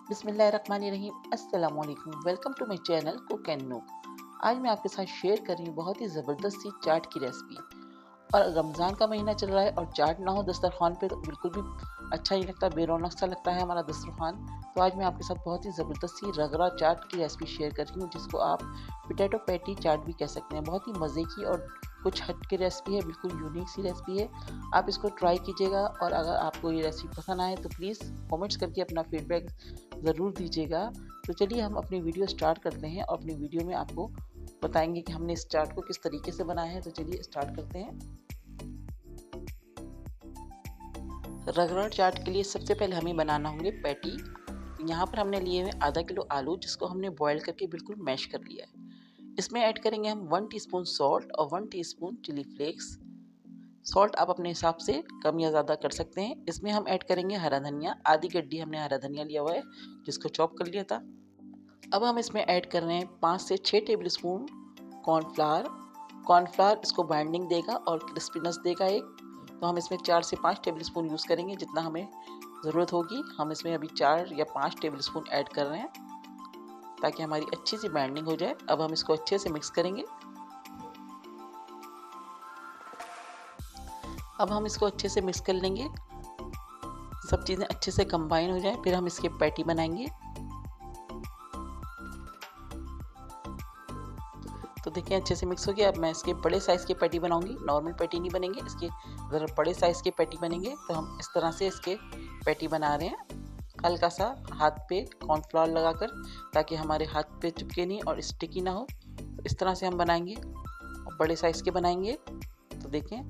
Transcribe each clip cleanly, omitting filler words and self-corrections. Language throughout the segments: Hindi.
बिस्मिल्लाहिर्रहमानिर्रहीम अस्सलाम वालेकुम। Welcome to my channel Cook and Know. आज मैं आपके साथ शेयर कर रही हूँ बहुत ही ज़बरदस्त सी चाट की रेसिपी। और रमज़ान का महीना चल रहा है और चाट ना हो दस्तरखान पे तो बिल्कुल भी अच्छा नहीं लगता, बेरौनक सा लगता है हमारा दस्तरखान। तो आज मैं आपके साथ बहुत ही ज़बरदस्त सी रगड़ा चाट की रेसिपी शेयर कर रही हूँ, जिसको आप पोटैटो पैटी चाट भी कह सकते हैं। बहुत ही मज़े की और कुछ हट के रेसिपी है, बिल्कुल यूनिक सी रेसिपी है। आप इसको ट्राई कीजिएगा और अगर आपको ये रेसिपी पसंद आए तो प्लीज़ कमेंट्स करके अपना फीडबैक ज़रूर दीजिएगा। तो चलिए हम अपनी वीडियो स्टार्ट करते हैं और अपनी वीडियो में आपको बताएंगे कि हमने इस चाट को किस तरीके से बनाया है। तो चलिए स्टार्ट करते हैं। रगड़ा चाट के लिए सबसे पहले हमें बनाना होंगे पैटी। यहाँ पर हमने लिए हुए आधा किलो आलू, जिसको हमने बॉयल करके बिल्कुल मैश कर लिया है। इसमें ऐड करेंगे हम 1 टीस्पून सॉल्ट और 1 टीस्पून चिली फ्लेक्स। सॉल्ट आप अपने हिसाब से कम या ज़्यादा कर सकते हैं। इसमें हम ऐड करेंगे हरा धनिया, आधी गड्डी हमने हरा धनिया लिया हुआ है, जिसको चॉप कर लिया था। अब हम इसमें ऐड कर रहे हैं 5 से 6 टेबल स्पून कॉर्नफ्लावर। कॉर्नफ्लावर इसको बाइंडिंग देगा और क्रिस्पीनेस देगा एक। तो हम इसमें 4 से 5 टेबल स्पून यूज़ करेंगे, जितना हमें ज़रूरत होगी। हम इसमें अभी 4 या 5 टेबल स्पून ऐड कर रहे हैं ताकि हमारी अच्छी सी बाइंडिंग हो जाए। अब हम इसको अच्छे से मिक्स करेंगे। अब हम इसको अच्छे से मिक्स कर लेंगे, सब चीज़ें अच्छे से कंबाइन हो जाए, फिर हम इसके पैटी बनाएंगे। तो देखिए अच्छे से मिक्स हो गया। अब मैं इसके बड़े साइज़ की पैटी बनाऊंगी, नॉर्मल पैटी नहीं बनेंगे, इसके ज़रा बड़े साइज़ के पैटी बनेंगे। तो हम इस तरह से इसके पैटी बना रहे हैं, हल्का सा हाथ पे कॉर्नफ्लावर लगाकर, ताकि हमारे हाथ पे चिपके नहीं और स्टिकी ना हो। तो इस तरह से हम बनाएंगे और बड़े साइज़ के बनाएंगे। तो देखें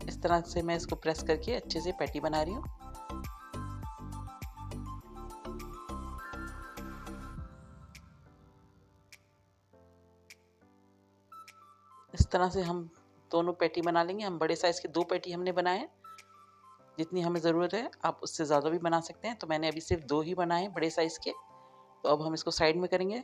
इस तरह से मैं इसको प्रेस करके अच्छे से पैटी बना रही हूँ। इस तरह से हम दोनों पैटी बना लेंगे। हम बड़े साइज़ के 2 पैटी हमने बनाए हैं, जितनी हमें ज़रूरत है। आप उससे ज़्यादा भी बना सकते हैं। तो मैंने अभी सिर्फ 2 ही बनाए हैं बड़े साइज़ के। तो अब हम इसको साइड में करेंगे।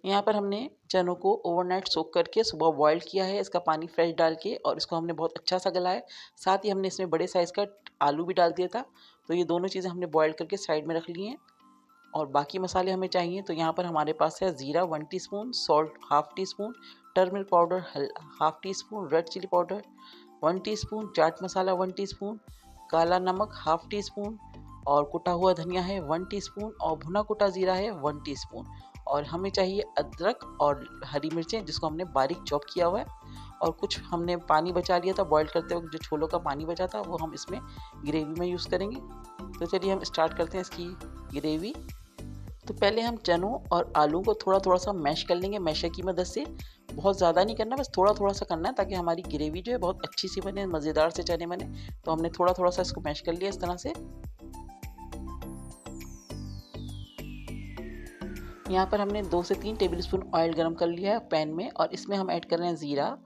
यहाँ पर हमने चनों को ओवरनाइट सोक करके सुबह बॉयल किया है, इसका पानी फ्रेश डाल के, और इसको हमने बहुत अच्छा सा गला है। साथ ही हमने इसमें बड़े साइज़ का आलू भी डाल दिया था। तो ये दोनों चीज़ें हमने बॉयल करके साइड में रख ली हैं। और बाकी मसाले हमें चाहिए, तो यहाँ पर हमारे पास है ज़ीरा 1 teaspoon, salt half teaspoon, turmeric powder half teaspoon, red chilli powder 1 teaspoon, chaat masala 1 teaspoon, काला नमक हाफ़ टी स्पून, और कुटा हुआ धनिया है 1 टीस्पून, और भुना कुटा ज़ीरा है 1 टीस्पून। और हमें चाहिए अदरक और हरी मिर्चें, जिसको हमने बारीक चॉप किया हुआ है। और कुछ हमने पानी बचा लिया था बॉयल करते वक्त, जो छोलों का पानी बचा था वो हम इसमें ग्रेवी में यूज़ करेंगे। तो चलिए हम स्टार्ट करते हैं इसकी ग्रेवी। तो पहले हम चनों और आलू को थोड़ा थोड़ा सा मैश कर लेंगे मैशर की मदद से। बहुत ज़्यादा नहीं करना, बस थोड़ा थोड़ा सा करना है, ताकि हमारी ग्रेवी जो है बहुत अच्छी सी बने, मज़ेदार से चने बने। तो हमने थोड़ा थोड़ा सा इसको मैश कर लिया इस तरह से। यहाँ पर हमने 2 से 3 टेबल स्पून ऑयल गर्म कर लिया है पैन में, और इसमें हम ऐड कर रहे हैं ज़ीरा।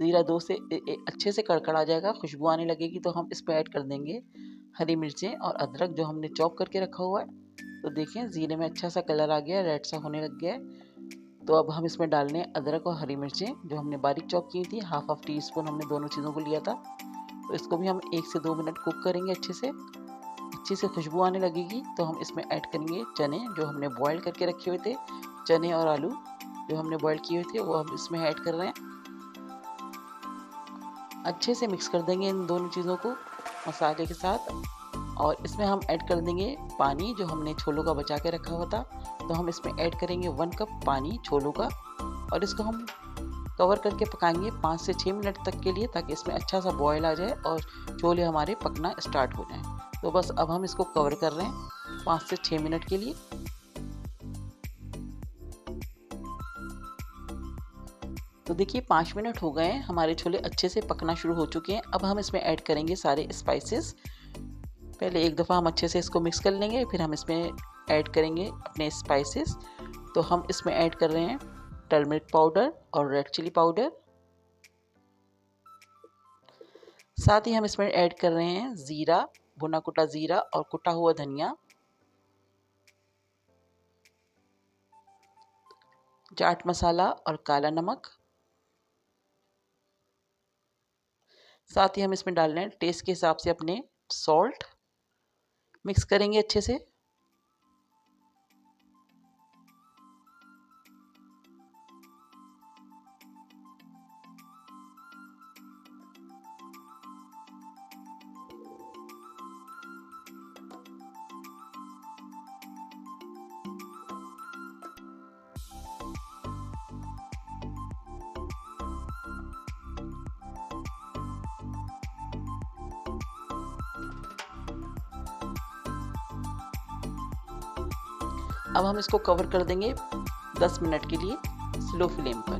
ज़ीरा 2 से अच्छे से कड़कड़ा जाएगा, खुशबू आने लगेगी, तो हम इस पर ऐड कर देंगे हरी मिर्चें और अदरक, जो हमने चॉप करके रखा हुआ है। तो देखें ज़ीरे में अच्छा सा कलर आ गया है, रेड सा होने लग गया है। तो अब हम इसमें डाल रहे हैं अदरक और हरी मिर्चें, जो हमने बारीक चॉप की थी, हाफ टी स्पून हमने दोनों चीज़ों को लिया था। तो इसको भी हम 1 से 2 मिनट कुक करेंगे अच्छे से। अच्छी से खुशबू आने लगेगी तो हम इसमें ऐड करेंगे चने, जो हमने बॉयल करके रखे हुए थे। चने और आलू जो हमने बॉयल किए हुए थे वो हम इसमें ऐड कर रहे हैं। अच्छे से मिक्स कर देंगे इन दोनों चीज़ों को मसाले के साथ। और इसमें हम ऐड कर देंगे पानी, जो हमने छोलों का बचा के रखा हुआ था। तो हम इसमें ऐड करेंगे 1 कप पानी छोलों का, और इसको हम कवर करके पकाएंगे 5 से 6 मिनट तक के लिए, ताकि इसमें अच्छा सा बॉयल आ जाए और छोले हमारे पकना स्टार्ट हो जाएं। तो बस अब हम इसको कवर कर रहे हैं 5 से 6 मिनट के लिए। तो देखिए 5 मिनट हो गए हैं, हमारे छोले अच्छे से पकना शुरू हो चुके हैं। अब हम इसमें ऐड करेंगे सारे स्पाइसेस। पहले एक दफ़ा हम अच्छे से इसको मिक्स कर लेंगे, फिर हम इसमें ऐड करेंगे अपने स्पाइसेस। तो हम इसमें ऐड कर रहे हैं टर्मरिक पाउडर और रेड चिली पाउडर। साथ ही हम इसमें ऐड कर रहे हैं ज़ीरा, भुना कुटा ज़ीरा और कुटा हुआ धनिया, चाट मसाला और काला नमक। साथ ही हम इसमें डाल रहे हैं टेस्ट के हिसाब से अपने सॉल्ट। मिक्स करेंगे अच्छे से। अब हम इसको कवर कर देंगे 10 मिनट के लिए स्लो फ्लेम पर।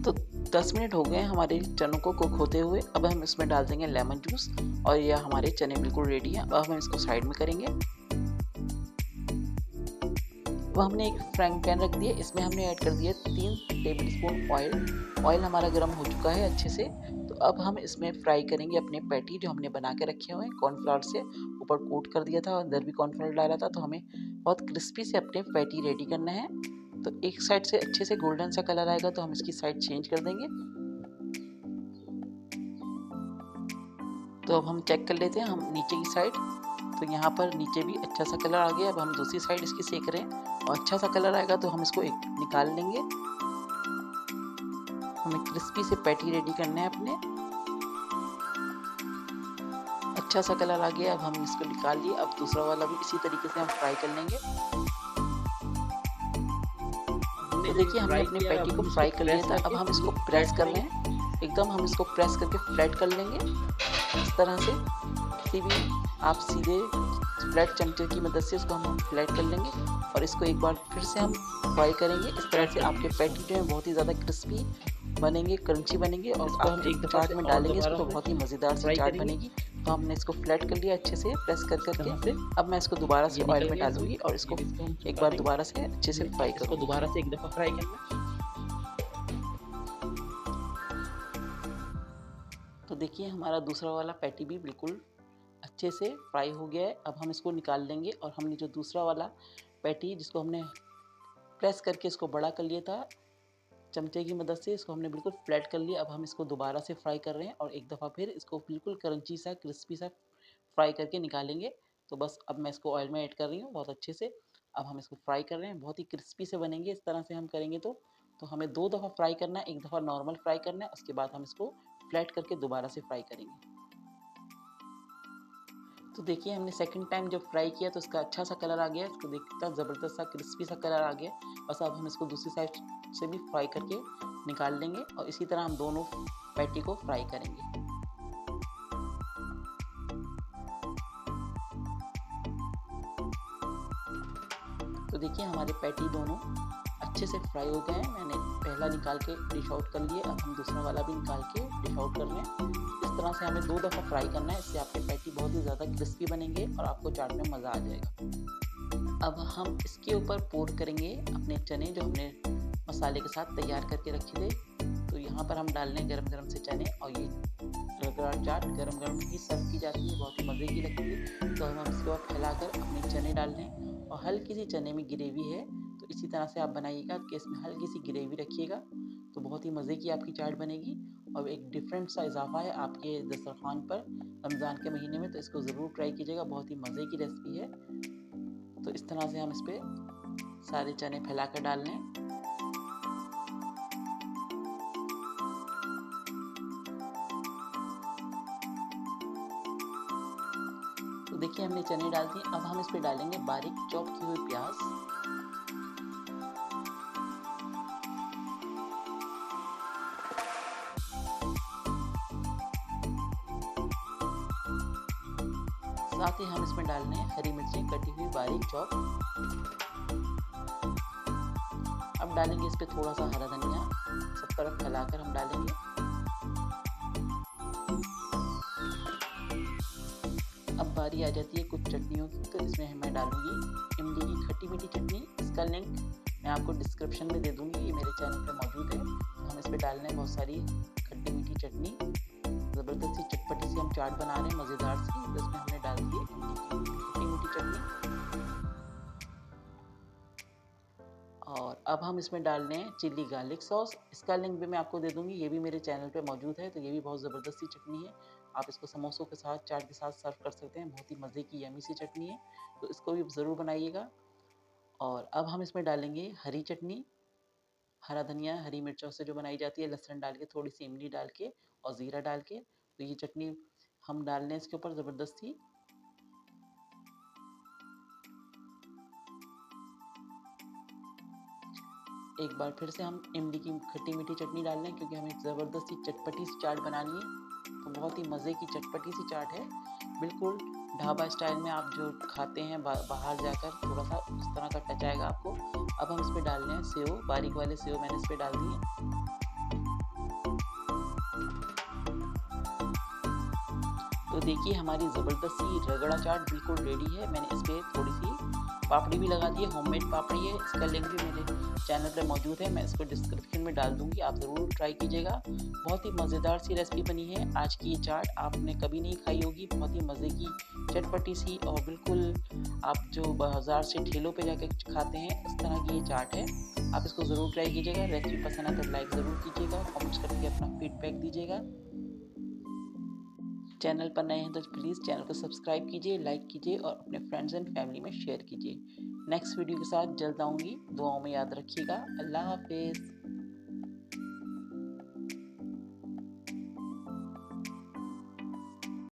तो 10 मिनट हो गए हमारे चनों को कुक होते हुए। अब हम इसमें डाल देंगे लेमन जूस और यह हमारे चने बिल्कुल रेडी हैं। अब हम इसको साइड में करेंगे। अब हमने एक फ्राइंग पैन रख दिया, इसमें हमने ऐड कर दिया 3 टेबल स्पून ऑयल। ऑयल हमारा गर्म हो चुका है अच्छे से। तो अब हम इसमें फ्राई करेंगे अपने पैटी जो हमने बना के रखे हुए हैं कॉर्नफ्लावर से। ऊपर कोट कर दिया था, अंदर भी कॉर्नफ्लावर डाला था। तो हमें बहुत क्रिस्पी से अपने पैटी रेडी करना है। तो एक साइड से अच्छे से गोल्डन सा कलर आएगा तो हम इसकी साइड चेंज कर देंगे। तो अब हम चेक कर लेते हैं हम नीचे की साइड। तो यहाँ पर नीचे भी अच्छा सा कलर आ गया। अब हम दूसरी साइड इसकी सेक रहे हैं और अच्छा सा कलर आएगा तो हम इसको एक निकाल लेंगे। हमें क्रिस्पी से पैटी रेडी करना है अपने। अच्छा सा कलर आ गया, अब हम इसको निकाल लिए। अब दूसरा वाला भी इसी तरीके से हम फ्राई कर लेंगे। तो देखिए हमने अपनी पैटी को फ्राई कर लिया था। अब हम इसको प्रेस कर रहे हैं, एकदम हम इसको प्रेस करके फ्लैट कर लेंगे इस तरह से। किसी भी आप सीधे फ्लैट चमचे की मदद से इसको हम फ्लैट कर लेंगे और इसको एक बार फिर से हम फ्राई करेंगे। इस तरह से आपके पैटी जो है बहुत ही ज़्यादा क्रिस्पी बनेंगे, क्रंची बनेंगे और इसको हम एक चाट में डालेंगे इसको तो बहुत ही मज़ेदार सी चाट बनेगी। तो हमने इसको फ्लैट कर लिया अच्छे से प्रेस कर करके। अब मैं इसको दोबारा से ऑयल में डालूंगी और इसको एक बार दोबारा से अच्छे से फ्राई करूँगी। दोबारा से एक दफ़ा फ्राई करना। तो देखिए हमारा दूसरा वाला पैटी भी बिल्कुल अच्छे से फ्राई हो गया है। अब हम इसको निकाल लेंगे और हमने जो दूसरा वाला पैटी जिसको हमने प्रेस करके इसको बड़ा कर लिया था चमचे की मदद से, इसको हमने बिल्कुल फ्लैट कर लिया। अब हम इसको दोबारा से फ्राई कर रहे हैं और एक दफ़ा फिर इसको बिल्कुल क्रंची सा क्रिस्पी सा फ्राई करके निकालेंगे। तो बस अब मैं इसको ऑयल में ऐड कर रही हूँ बहुत अच्छे से। अब हम इसको फ्राई कर रहे हैं, बहुत ही क्रिस्पी से बनेंगे इस तरह से हम करेंगे तो हमें 2 दफ़ा फ्राई करना है, एक दफ़ा नॉर्मल फ्राई करना है, उसके बाद हम इसको फ्लैट करके दोबारा से फ्राई करेंगे। तो देखिए हमने सेकंड टाइम जब फ्राई किया तो इसका अच्छा सा कलर आ गया, इसको देखता ज़बरदस्त सा क्रिस्पी सा कलर आ गया। बस अब हम इसको दूसरी साइड से भी फ्राई करके निकाल लेंगे और इसी तरह हम दोनों पैटी को फ्राई करेंगे। तो देखिए हमारे पैटी दोनों अच्छे से फ्राई हो गए हैं। मैंने पहला निकाल के डिश आउट कर लिए, अब हम दूसरा वाला भी निकाल के डिश आउट कर रहे हैं। इस तरह से हमें 2 दफ़ा फ्राई करना है, इससे आपके पैटी बहुत ही ज़्यादा क्रिस्पी बनेंगे और आपको चाट में मज़ा आ जाएगा। अब हम इसके ऊपर पोर करेंगे अपने चने जो हमने मसाले के साथ तैयार करके रखे थे। तो यहाँ पर हम डाल लें गरम गरम से चने और ये रगड़ा चाट गरम गरम ही सर्व की जाती है, बहुत ही मज़े की लगती है। तो हम इसके बाद फैलाकर अपने चने डाल लें और हल्की सी चने में ग्रेवी है तो इसी तरह से आप बनाइएगा कि इसमें हल्की सी ग्रेवी रखिएगा तो बहुत ही मज़े की आपकी चाट बनेगी। और एक डिफरेंट सा इजाफा है आपके दस्तरखान पर रमज़ान के महीने में, तो इसको ज़रूर ट्राई कीजिएगा, बहुत ही मज़े की रेसिपी है। तो इस तरह से हम इस पर सारे चने फैला कर डाल लें। तो देखिए हमने चने डाल दिए, अब हम इस पर डालेंगे बारीक चॉप की हुई प्याज। साथ ही हम इसमें डाल रहे हैं हरी मिर्चें कटी हुई बारीक चॉप। अब डालेंगे इस पे थोड़ा सा हरा धनिया, सब तरफ फैलाकर हम डालेंगे। अब बारी आ जाती है कुछ चटनियों की, तो इसमें मैं डालूंगी इमली की खट्टी मीठी चटनी। इसका लिंक मैं आपको डिस्क्रिप्शन में दे दूंगी, ये मेरे चैनल पे मौजूद है। तो हम इस पे डाल रहे हैं बहुत सारी खट्टी मीठी चटनी, ज़बरदस्त सी चटपटी सी हम चाट बना रहे हैं मज़ेदार सी। तो इसमें हमने डाल दी खट्टी मीठी चटनी। और अब हम इसमें डाल रहे हैं चिल्ली गार्लिक सॉस। इसका लिंक भी मैं आपको दे दूँगी, ये भी मेरे चैनल पे मौजूद है। तो ये भी बहुत ज़बरदस्त सी चटनी है। आप इसको समोसों के साथ, चाट के साथ सर्व कर सकते हैं। बहुत ही मज़े की यम्मी सी चटनी है, तो इसको भी ज़रूर बनाइएगा। और अब हम इसमें डालेंगे हरी चटनी, हरा धनिया, हरी मिर्चों से जो बनाई जाती है, लहसुन डाल के, थोड़ी-सी इमली डाल के और ज़ीरा डाल के। तो ये चटनी हम डाल रहे हैं इसके ऊपर ज़बरदस्त सी। एक बार फिर से हम इमली की खट्टी-मीठी चटनी डाल रहे हैं, क्योंकि हमें ज़बरदस्त सी चटपटी सी चाट बनानी है। तो बहुत ही मज़े की चटपटी सी चाट है, बिल्कुल ढाबा स्टाइल में आप जो खाते हैं बाहर जाकर, थोड़ा-सा उस तरह का टच आएगा आपको। अब हम इसमें डाल रहे हैं सेव, बारीक वाले सेव मैंने इस पे डाल दिए। तो देखिए हमारी ज़बरदस्त सी रगड़ा चाट बिल्कुल रेडी है। मैंने इस पे थोड़ी-सी पापड़ी भी लगा दी है, होममेड पापड़ी है। इसका लिंक भी मेरे चैनल पे मौजूद है, मैं इसको डिस्क्रिप्शन में डाल दूँगी, आप ज़रूर ट्राई कीजिएगा। बहुत ही मज़ेदार सी रेसिपी बनी है। आज की ये चाट आपने कभी नहीं खाई होगी, बहुत ही मज़े की चटपटी सी और बिल्कुल आप जो बाज़ार से ठेलों पे जाके खाते हैं, उस तरह की ये चाट है। आप इसको ज़रूर ट्राई कीजिएगा। रेसिपी पसंद आए तो लाइक ज़रूर कीजिएगा, कमेंट्स करके अपना फीडबैक दीजिएगा। चैनल पर नए हैं तो प्लीज़ चैनल को सब्सक्राइब कीजिए, लाइक कीजिए और अपने फ्रेंड्स एंड फैमिली में शेयर कीजिए। नेक्स्ट वीडियो के साथ जल्द आऊँगी, दुआओं में याद रखिएगा। अल्लाह हाफ़िज़।